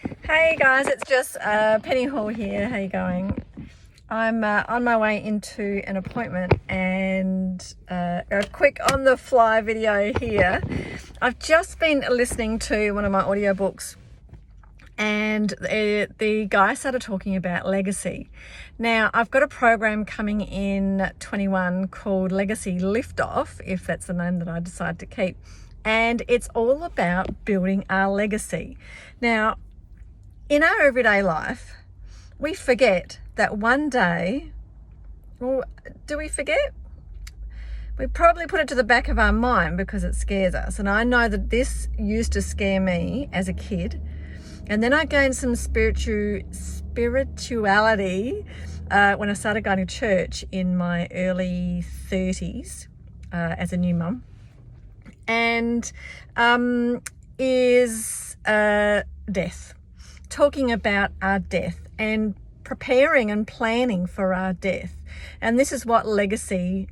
Hey guys, it's just Penny Hall here. How you going? I'm on my way into an appointment and a quick on the fly video here. I've just been listening to one of my audiobooks and the guy started talking about legacy. Now, I've got a program coming in 21 called Legacy Liftoff, if that's the name that I decide to keep. And it's all about building our legacy. Now, in our everyday life, we forget that one day, well, do we forget? We probably put it to the back of our mind because it scares us. And I know that this used to scare me as a kid. And then I gained some spirituality when I started going to church in my early 30s as a new mum. And is death. Talking about our death and preparing and planning for our death. And this is what legacy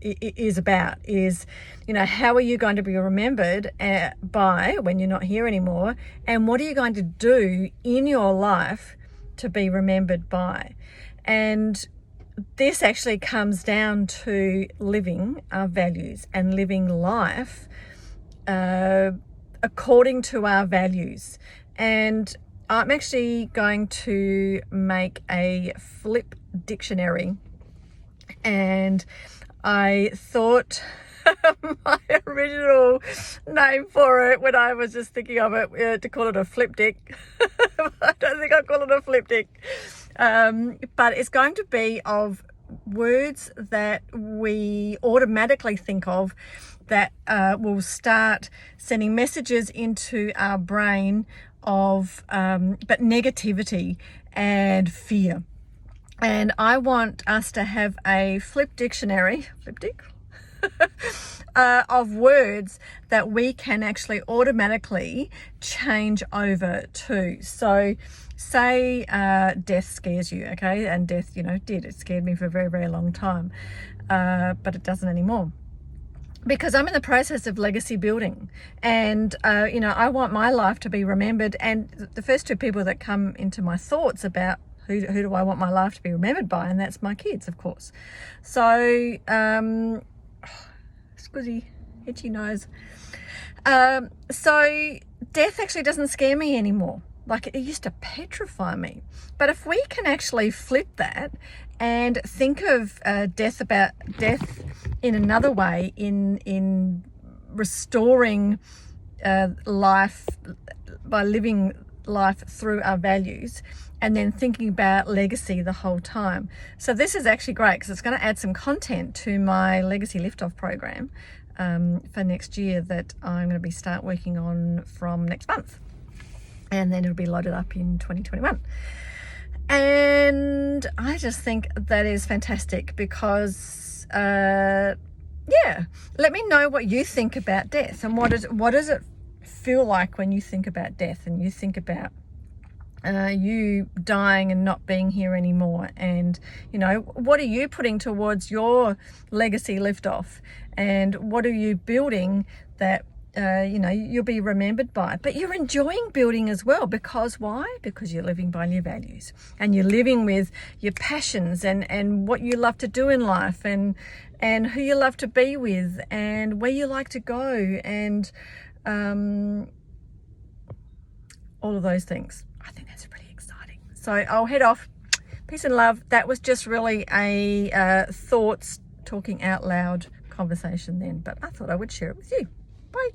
is about, is, you know, how are you going to be remembered by when you're not here anymore, and what are you going to do in your life to be remembered by? And this actually comes down to living our values and living life according to our values. And I'm actually going to make a flip dictionary, and I thought my original name for it when I was just thinking of it to call it a flip dick. I don't think I'll call it a flip dick, but it's going to be of words that we automatically think of that will start sending messages into our brain of but negativity and fear. And I want us to have a flip dictionary of words that we can actually automatically change over to. So say death scares you, okay? And death, it scared me for a very, very long time, but it doesn't anymore. Because I'm in the process of legacy building, and I want my life to be remembered. And the first two people that come into my thoughts about who do I want my life to be remembered by, and that's my kids, of course. So, squizzy, itchy nose. So death actually doesn't scare me anymore. Like, it used to petrify me. But if we can actually flip that and think of death in another way, in restoring life by living life through our values, and then thinking about legacy the whole time. So this is actually great because it's going to add some content to my Legacy Liftoff program for next year that I'm going to start working on from next month. And then it'll be loaded up in 2021. And I just think that is fantastic because, let me know what you think about death, and what does it feel like when you think about death and you think about you dying and not being here anymore. And, what are you putting towards your legacy liftoff, and what are you building that you'll be remembered by, but you're enjoying building as well. Because why? Because you're living by your values, and you're living with your passions and what you love to do in life, and who you love to be with, and where you like to go, and all of those things. I think that's pretty exciting. So I'll head off. Peace and love. That was just really a thoughts talking out loud conversation then, but I thought I would share it with you. Bye.